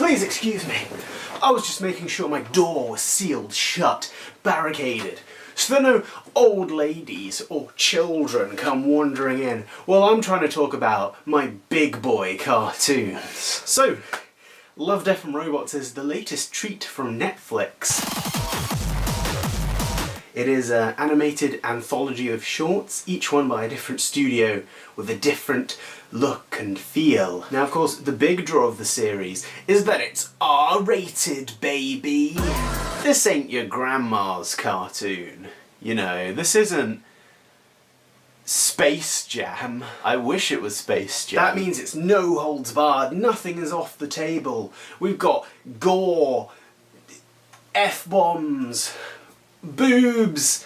Please excuse me. I was just making sure my door was sealed shut, barricaded, so that no old ladies or children come wandering in while I'm trying to talk about my big boy cartoons. So, Love, Death and Robots is the latest treat from Netflix. It is an animated anthology of shorts, each one by a different studio with a different look and feel. Now, of course, the big draw of the series is that it's R-rated, baby! This ain't your grandma's cartoon. You know, this isn't Space Jam. I wish it was Space Jam. That means it's no holds barred, nothing is off the table. We've got gore, F-bombs, boobs,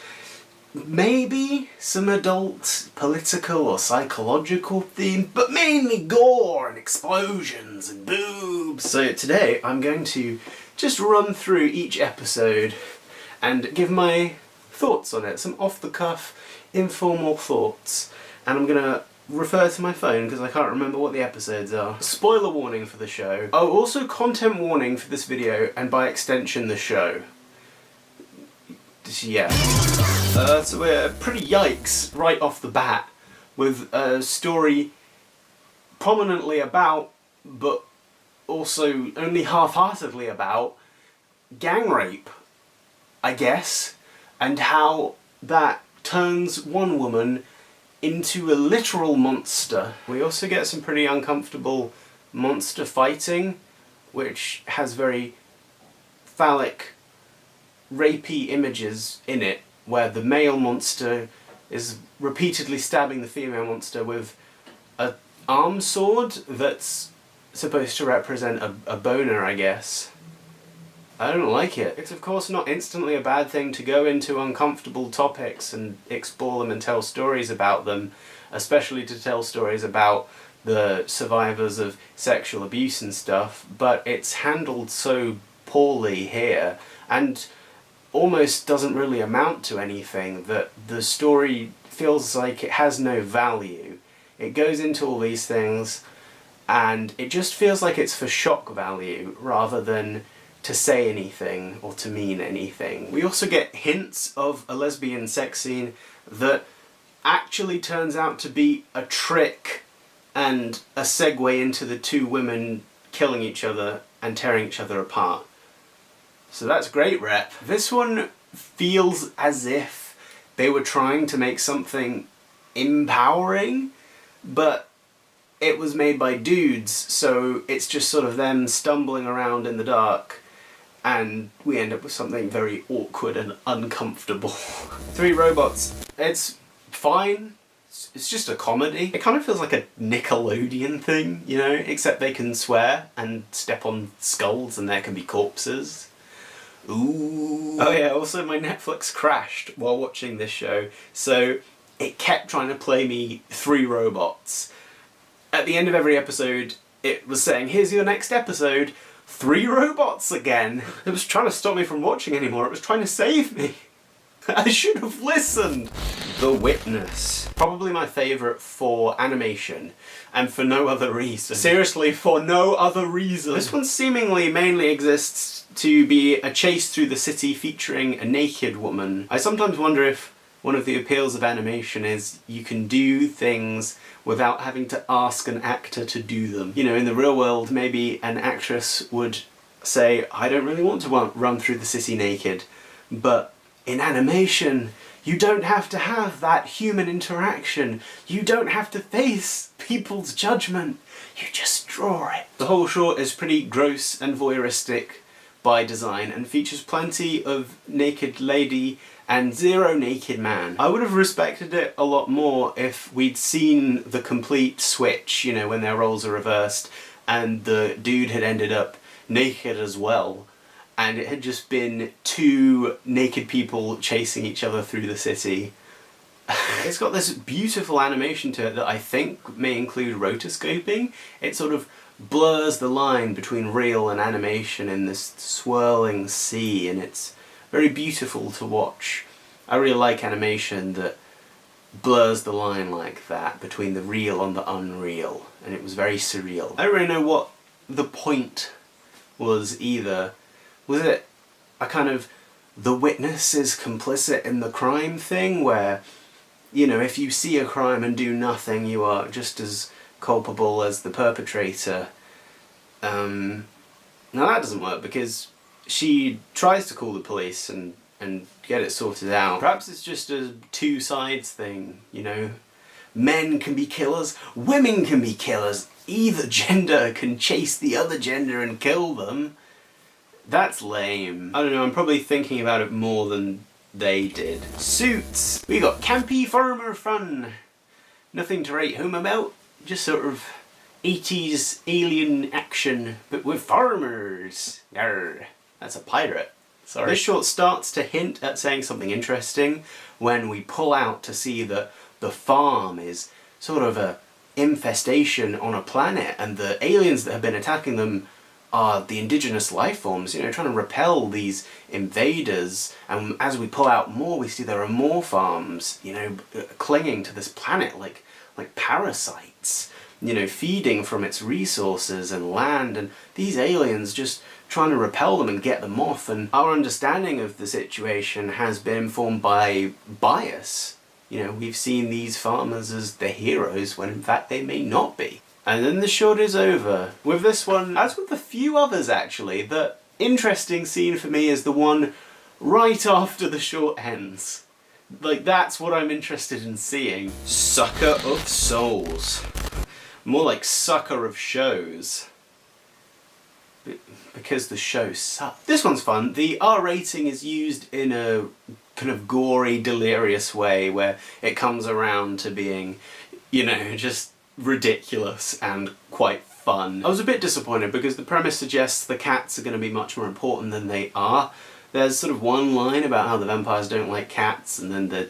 maybe some adult political or psychological theme, but mainly gore and explosions and boobs. So today I'm going to just run through each episode and give my thoughts on it, some off-the-cuff, informal thoughts, and I'm gonna refer to my phone because I can't remember what the episodes are. Spoiler warning for the show. Oh, also content warning for this video and by extension the show. Yeah. So we're pretty yikes right off the bat with a story prominently about, but also only half-heartedly about, gang rape, I guess, and how that turns one woman into a literal monster. We also get some pretty uncomfortable monster fighting, which has very phallic, rapey images in it, where the male monster is repeatedly stabbing the female monster with an arm sword that's supposed to represent a boner, I guess. I don't like it. It's of course not instantly a bad thing to go into uncomfortable topics and explore them and tell stories about them, especially to tell stories about the survivors of sexual abuse and stuff, but it's handled so poorly here, and almost doesn't really amount to anything, that the story feels like it has no value. It goes into all these things and it just feels like it's for shock value rather than to say anything or to mean anything. We also get hints of a lesbian sex scene that actually turns out to be a trick and a segue into the two women killing each other and tearing each other apart. So that's great rep. This one feels as if they were trying to make something empowering, but it was made by dudes, so it's just sort of them stumbling around in the dark, and we end up with something very awkward and uncomfortable. 3 Robots. It's fine. It's just a comedy. It kind of feels like a Nickelodeon thing, you know, except they can swear and step on skulls and there can be corpses. Ooh. Oh yeah, also my Netflix crashed while watching this show, so it kept trying to play me 3 Robots. At the end of every episode, it was saying, here's your next episode, 3 Robots again. It was trying to stop me from watching anymore, it was trying to save me. I should have listened. The Witness. Probably my favourite for animation, and for no other reason. Seriously, for no other reason. This one seemingly mainly exists to be a chase through the city featuring a naked woman. I sometimes wonder if one of the appeals of animation is you can do things without having to ask an actor to do them. You know, in the real world, maybe an actress would say, I don't really want to run through the city naked, but in animation, you don't have to have that human interaction. You don't have to face people's judgment. You just draw it. The whole short is pretty gross and voyeuristic by design and features plenty of naked lady and 0 naked man. I would have respected it a lot more if we'd seen the complete switch, you know, when their roles are reversed and the dude had ended up naked as well, and it had just been 2 naked people chasing each other through the city. It's got this beautiful animation to it that I think may include rotoscoping. It sort of blurs the line between real and animation in this swirling sea, and it's very beautiful to watch. I really like animation that blurs the line like that between the real and the unreal, and it was very surreal. I don't really know what the point was either, was it a kind of the witness is complicit in the crime thing, where, you know, if you see a crime and do nothing, you are just as culpable as the perpetrator. Now that doesn't work, because she tries to call the police and get it sorted out. Perhaps it's just a two sides thing, you know? Men can be killers, women can be killers, either gender can chase the other gender and kill them. That's lame. I don't know, I'm probably thinking about it more than they did. Suits! We got campy farmer fun. Nothing to write home about, just sort of 80s alien action, but with farmers. Yarr. That's a pirate. Sorry. This short starts to hint at saying something interesting when we pull out to see that the farm is sort of a infestation on a planet, and the aliens that have been attacking them are the indigenous life forms, you know, trying to repel these invaders. And as we pull out more, we see there are more farms, you know, clinging to this planet like parasites, you know, feeding from its resources and land, and these aliens just trying to repel them and get them off. And our understanding of the situation has been informed by bias. You know, we've seen these farmers as the heroes when in fact they may not be. And then the short is over. With this one, as with a few others actually, the interesting scene for me is the one right after the short ends. Like, that's what I'm interested in seeing. Sucker of souls. More like sucker of shows. Because the show sucks. This one's fun. The R rating is used in a kind of gory, delirious way where it comes around to being, you know, just ridiculous and quite fun. I was a bit disappointed because the premise suggests the cats are going to be much more important than they are. There's sort of one line about how the vampires don't like cats, and then they're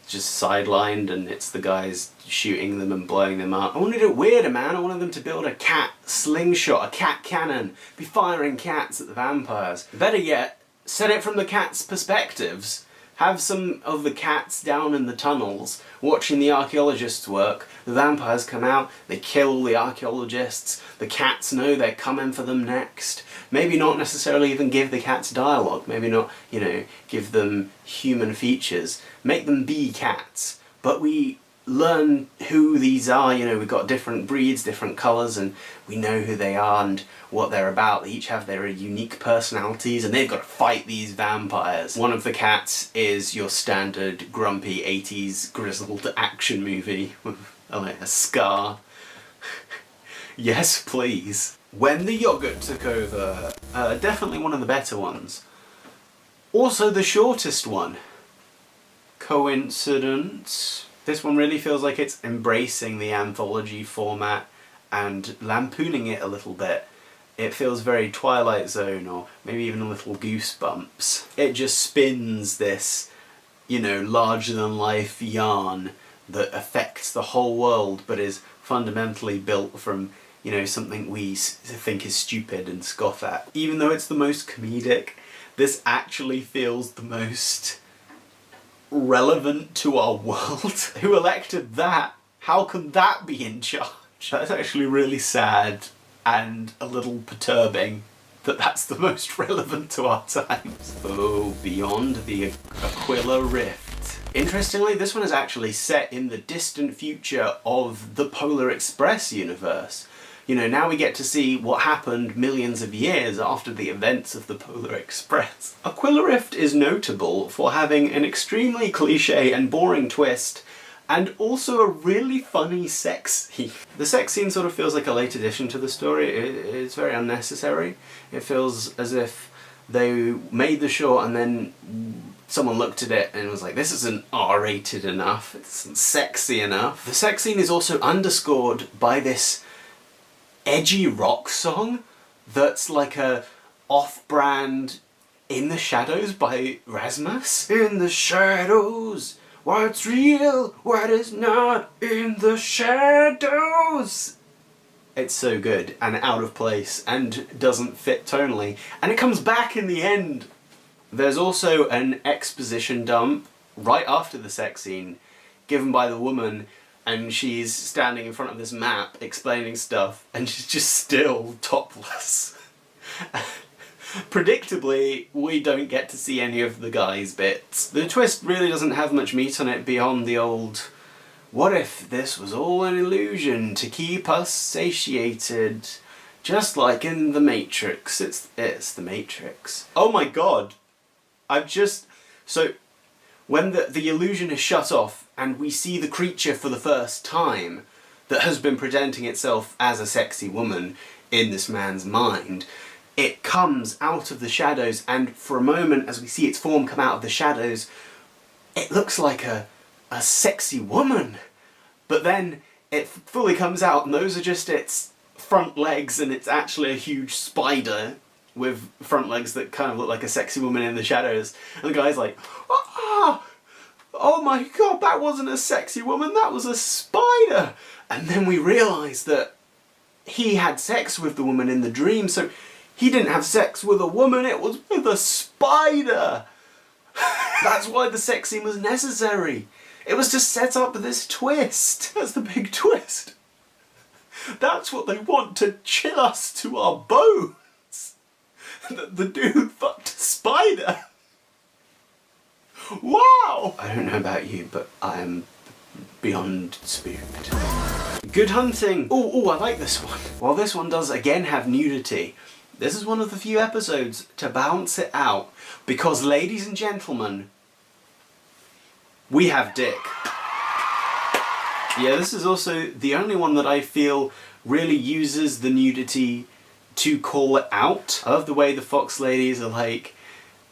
just sidelined and it's the guys shooting them and blowing them up. I wanted it weirder, man. I wanted them to build a cat slingshot, a cat cannon, be firing cats at the vampires. Better yet, set it from the cats' perspectives. Have some of the cats down in the tunnels watching the archaeologists work. The vampires come out, they kill all the archaeologists, the cats know they're coming for them next. Maybe not necessarily even give the cats dialogue, maybe not, you know, give them human features. Make them be cats. But we learn who these are, you know, we've got different breeds, different colours, and we know who they are and what they're about. They each have their unique personalities and they've got to fight these vampires. One of the cats is your standard grumpy 80s grizzled action movie with a scar. Yes, please. When the Yogurt Took Over, definitely one of the better ones. Also the shortest one. Coincidence? This one really feels like it's embracing the anthology format and lampooning it a little bit. It feels very Twilight Zone, or maybe even a little Goosebumps. It just spins this, you know, larger-than-life yarn that affects the whole world, but is fundamentally built from, you know, something we think is stupid and scoff at. Even though it's the most comedic, this actually feels the most relevant to our world. Who elected that? How can that be in charge? That's actually really sad and a little perturbing that that's the most relevant to our times. Oh, beyond the Aquila Rift. Interestingly, this one is actually set in the distant future of the Polar Express universe. You know, now we get to see what happened millions of years after the events of the Polar Express. Aquila Rift is notable for having an extremely cliché and boring twist, and also a really funny sex scene. The sex scene sort of feels like a late addition to the story. It's very unnecessary. It feels as if they made the short and then someone looked at it and was like, this isn't R-rated enough, it isn't sexy enough. The sex scene is also underscored by this edgy rock song that's like a off-brand In the Shadows by Rasmus. In the shadows, what's real, what is not in the shadows. It's so good and out of place and doesn't fit tonally, and it comes back in the end. There's also an exposition dump right after the sex scene given by the woman, and she's standing in front of this map explaining stuff and she's just still topless. Predictably, we don't get to see any of the guys' bits. The twist really doesn't have much meat on it beyond the old, what if this was all an illusion to keep us satiated? Just like in The Matrix. It's The Matrix. Oh my god. So, when the illusion is shut off and we see the creature for the first time that has been presenting itself as a sexy woman in this man's mind, it comes out of the shadows, and for a moment as we see its form come out of the shadows, it looks like a sexy woman. But then it fully comes out and those are just its front legs, and it's actually a huge spider with front legs that kind of look like a sexy woman in the shadows. And the guy's like, ah! Oh my god, that wasn't a sexy woman, that was a spider! And then we realise that he had sex with the woman in the dream, so he didn't have sex with a woman, it was with a spider! That's why the sex scene was necessary. It was to set up this twist. That's the big twist. That's what they want, to chill us to our bones. The dude fucked a spider. Wow! I don't know about you, but I am beyond spooked. Good hunting! Oh, I like this one. While this one does again have nudity, this is one of the few episodes to balance it out, because ladies and gentlemen, we have dick. Yeah, this is also the only one that I feel really uses the nudity to call it out. I love the way the Fox ladies are like,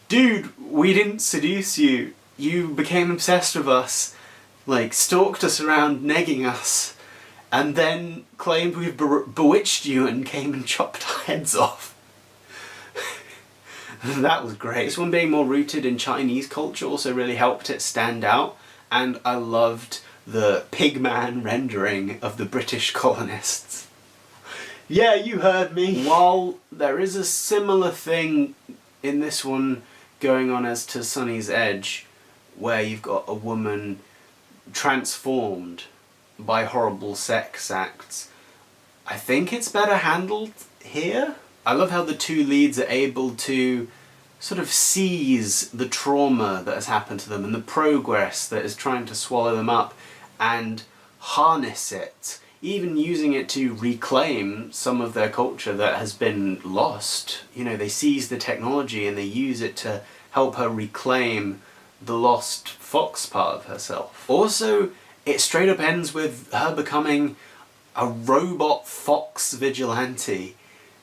dude, we didn't seduce you. You became obsessed with us, like stalked us around, negging us, and then claimed we've bewitched you and came and chopped our heads off. That was great. This one being more rooted in Chinese culture also really helped it stand out, and I loved the pigman rendering of the British colonists. Yeah, you heard me. While there is a similar thing in this one going on as to Sunny's Edge, where you've got a woman transformed by horrible sex acts, I think it's better handled here. I love how the two leads are able to sort of seize the trauma that has happened to them and the progress that is trying to swallow them up and harness it, even using it to reclaim some of their culture that has been lost. You know, they seize the technology and they use it to help her reclaim the lost fox part of herself. Also, it straight up ends with her becoming a robot fox vigilante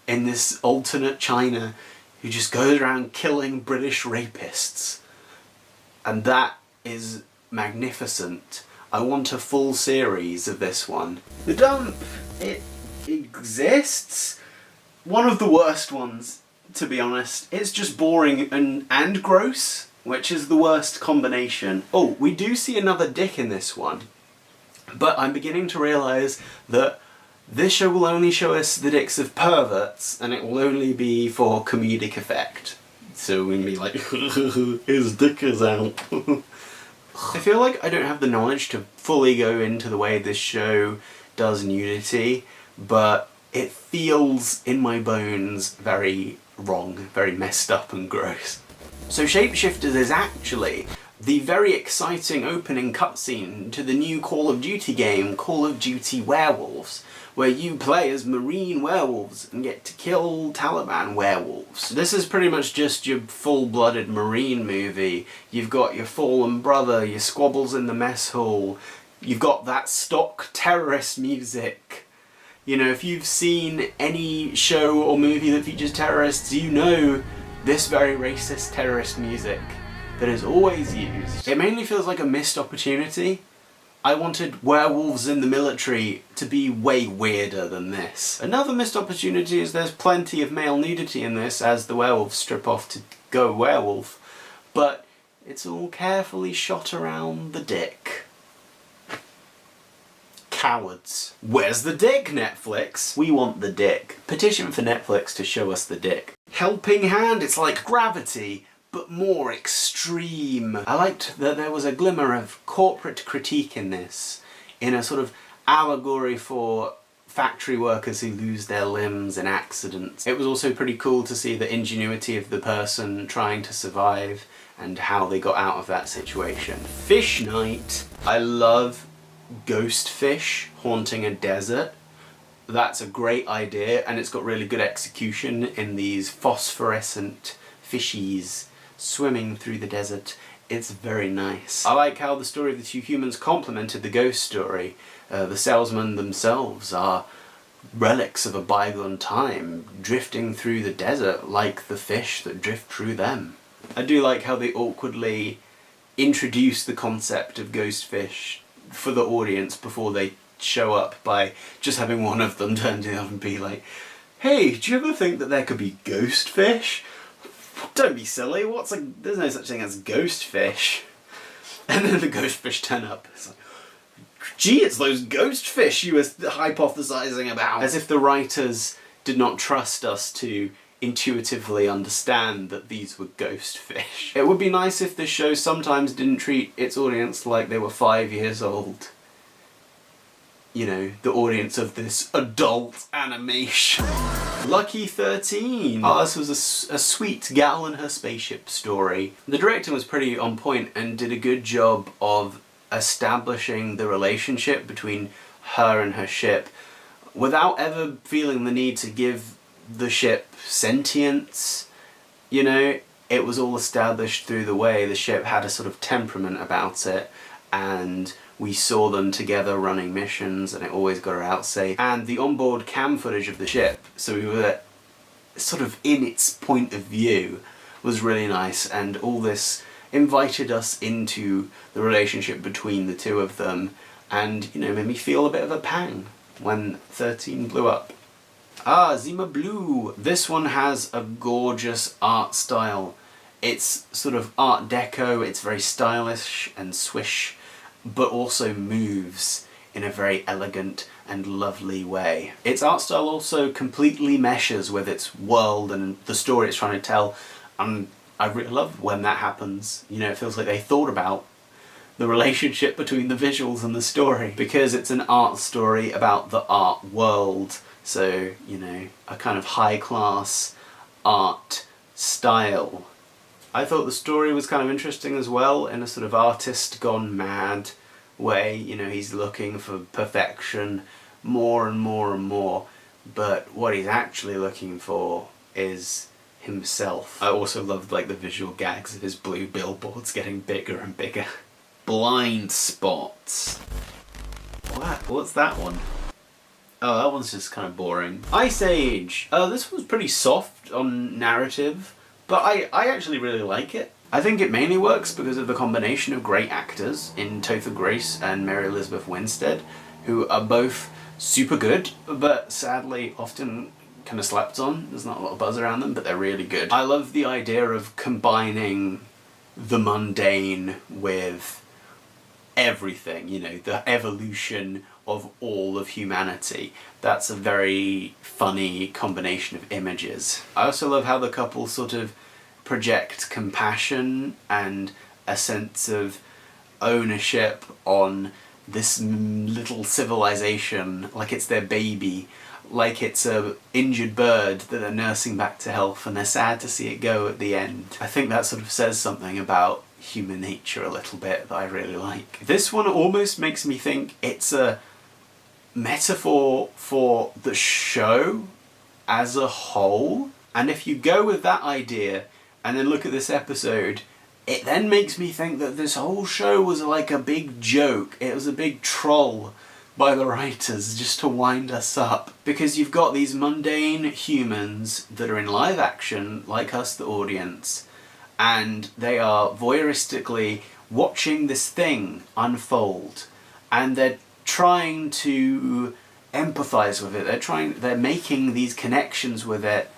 in this alternate China who just goes around killing British rapists. And that is magnificent. I want a full series of this one. The Dump, it exists. One of the worst ones, to be honest. It's just boring and gross, which is the worst combination. Oh, we do see another dick in this one, but I'm beginning to realise that this show will only show us the dicks of perverts, and it will only be for comedic effect. So we'll be like, his dick is out. I feel like I don't have the knowledge to fully go into the way this show does nudity, but it feels in my bones very wrong, very messed up and gross. So Shapeshifters is actually the very exciting opening cutscene to the new Call of Duty game, Call of Duty Werewolves, where you play as marine werewolves and get to kill Taliban werewolves. This is pretty much just your full-blooded marine movie. You've got your fallen brother, your squabbles in the mess hall, you've got that stock terrorist music. You know, if you've seen any show or movie that features terrorists, you know this very racist terrorist music that is always used. It mainly feels like a missed opportunity. I wanted werewolves in the military to be way weirder than this. Another missed opportunity is there's plenty of male nudity in this as the werewolves strip off to go werewolf, but it's all carefully shot around the dick. Cowards. Where's the dick, Netflix? We want the dick. Petition for Netflix to show us the dick. Helping Hand, it's like Gravity, but more extreme. I liked that there was a glimmer of corporate critique in this, in a sort of allegory for factory workers who lose their limbs in accidents. It was also pretty cool to see the ingenuity of the person trying to survive and how they got out of that situation. Fish night. I love ghost fish haunting a desert. That's a great idea, and it's got really good execution in these phosphorescent fishies swimming through the desert. It's very nice. I like how the story of the two humans complemented the ghost story. The salesmen themselves are relics of a bygone time, drifting through the desert like the fish that drift through them. I do like how they awkwardly introduce the concept of ghost fish for the audience before they show up by just having one of them turn to them and be like, hey, do you ever think that there could be ghost fish? Don't be silly, there's no such thing as ghost fish. And then the ghost fish turn up. It's like, gee, it's those ghost fish you were hypothesizing about. As if the writers did not trust us to intuitively understand that these were ghost fish. It would be nice if the show sometimes didn't treat its audience like they were 5 years old. You know, the audience of this adult animation. Lucky 13! Oh, this was a sweet gal and her spaceship story. The director was pretty on point and did a good job of establishing the relationship between her and her ship without ever feeling the need to give the ship sentience. You know, it was all established through the way the ship had a sort of temperament about it, and we saw them together running missions, and it always got her out safe. And the onboard cam footage of the ship, so we were sort of in its point of view, was really nice, and all this invited us into the relationship between the two of them, and, you know, made me feel a bit of a pang when 13 blew up. Ah, Azema Blue! This one has a gorgeous art style. It's sort of Art Deco, it's very stylish and swish, but also moves in a very elegant and lovely way. Its art style also completely meshes with its world and the story it's trying to tell, and I really love when that happens. You know, it feels like they thought about the relationship between the visuals and the story, because it's an art story about the art world, so, you know, a kind of high-class art style. I thought the story was kind of interesting as well, in a sort of artist gone mad way. You know, he's looking for perfection more and more and more, but what he's actually looking for is himself. I also loved, like, the visual gags of his blue billboards getting bigger and bigger. Blind spots. What's that one? Oh, that one's just kind of boring. Ice Age. This was pretty soft on narrative, but I actually really like it. I think it mainly works because of the combination of great actors in Topher Grace and Mary Elizabeth Winstead, who are both super good, but sadly often kind of slept on. There's not a lot of buzz around them, but they're really good. I love the idea of combining the mundane with everything, you know, the evolution of all of humanity. That's a very funny combination of images. I also love how the couple sort of project compassion and a sense of ownership on this little civilization, like it's their baby, like it's a injured bird that they're nursing back to health, and they're sad to see it go at the end. I think that sort of says something about human nature a little bit that I really like. This one almost makes me think it's a metaphor for the show as a whole, and if you go with that idea and then look at this episode, it then makes me think that this whole show was like a big joke. It was a big troll by the writers just to wind us up. Because you've got these mundane humans that are in live action, like us, the audience, and they are voyeuristically watching this thing unfold, and they're trying to empathize with it. They're making these connections with it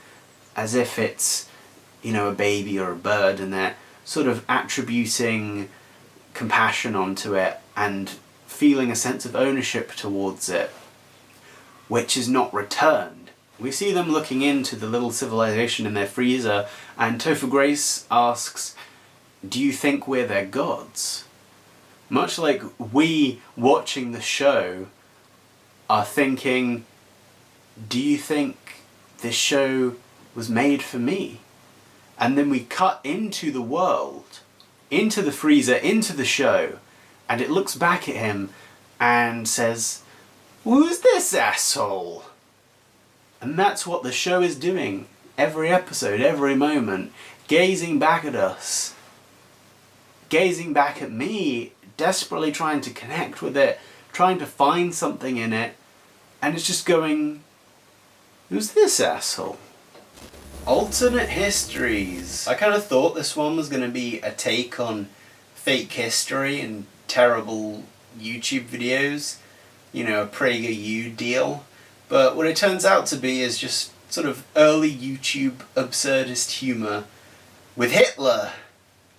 as if it's, you know, a baby or a bird, and they're sort of attributing compassion onto it and feeling a sense of ownership towards it, which is not returned. We see them looking into the little civilization in their freezer, and Topher Grace asks, "Do you think we're their gods?" Much like we, watching the show, are thinking, do you think this show was made for me? And then we cut into the world, into the freezer, into the show, and it looks back at him and says, "Who's this asshole?" And that's what the show is doing. Every episode, every moment, gazing back at us, gazing back at me, desperately trying to connect with it, trying to find something in it, and it's just going, "Who's this asshole?" Alternate histories. I kind of thought this one was going to be a take on fake history and terrible YouTube videos, you know, a PragerU deal, but what it turns out to be is just sort of early YouTube absurdist humour with Hitler.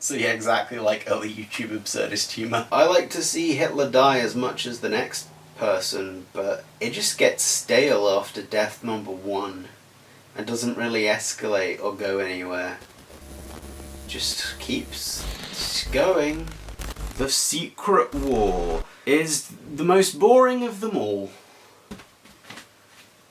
So yeah, exactly like early YouTube absurdist humour. I like to see Hitler die as much as the next person, but it just gets stale after death number 1 and doesn't really escalate or go anywhere. Just keeps going. The Secret War is the most boring of them all.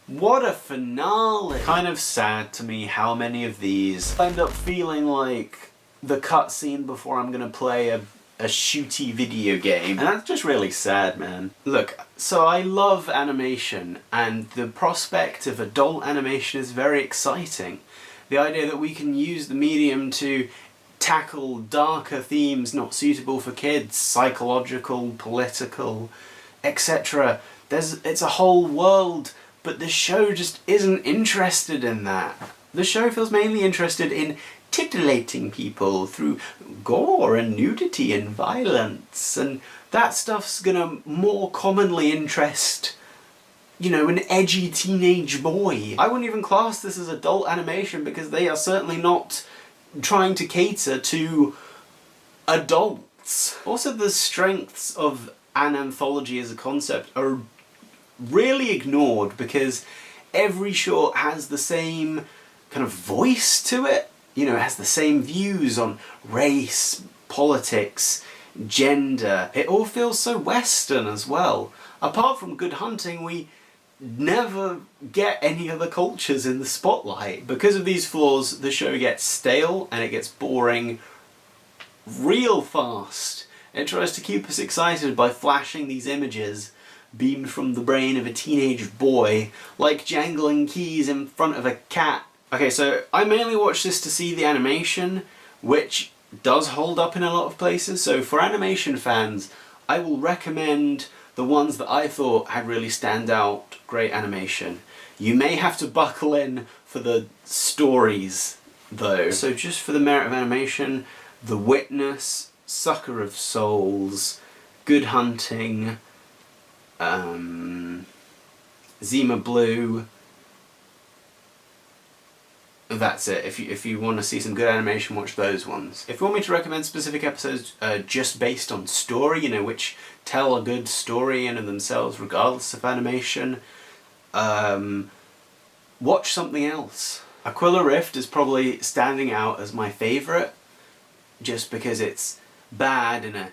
What a finale! Kind of sad to me how many of these end up feeling like the cutscene before I'm gonna play a shooty video game. And that's just really sad, man. Look, so I love animation, and the prospect of adult animation is very exciting. The idea that we can use the medium to tackle darker themes not suitable for kids, psychological, political, etc. It's a whole world. But the show just isn't interested in that. The show feels mainly interested in titillating people through gore and nudity and violence, and that stuff's gonna more commonly interest, you know, an edgy teenage boy. I wouldn't even class this as adult animation because they are certainly not trying to cater to adults. Also, the strengths of an anthology as a concept are really ignored because every short has the same kind of voice to it. You know, it has the same views on race, politics, gender. It all feels so Western as well. Apart from Good Hunting, we never get any other cultures in the spotlight. Because of these flaws, the show gets stale and it gets boring real fast. It tries to keep us excited by flashing these images beamed from the brain of a teenage boy, like jangling keys in front of a cat. Okay, so I mainly watch this to see the animation, which does hold up in a lot of places, so for animation fans, I will recommend the ones that I thought had really standout great animation. You may have to buckle in for the stories, though. So just for the merit of animation, The Witness, Sucker of Souls, Good Hunting, Azema Blue. That's it. If you want to see some good animation, watch those ones. If you want me to recommend specific episodes just based on story, you know, which tell a good story in and themselves regardless of animation, watch something else. Aquila Rift is probably standing out as my favourite, just because it's bad in a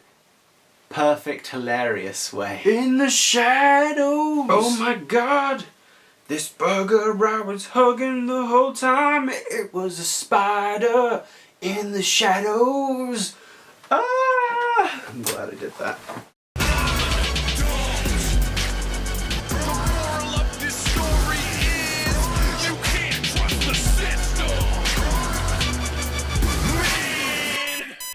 perfect, hilarious way. In the shadows! Oh my god! This burger I was hugging the whole time, it was a spider in the shadows! Ah! I'm glad I did that.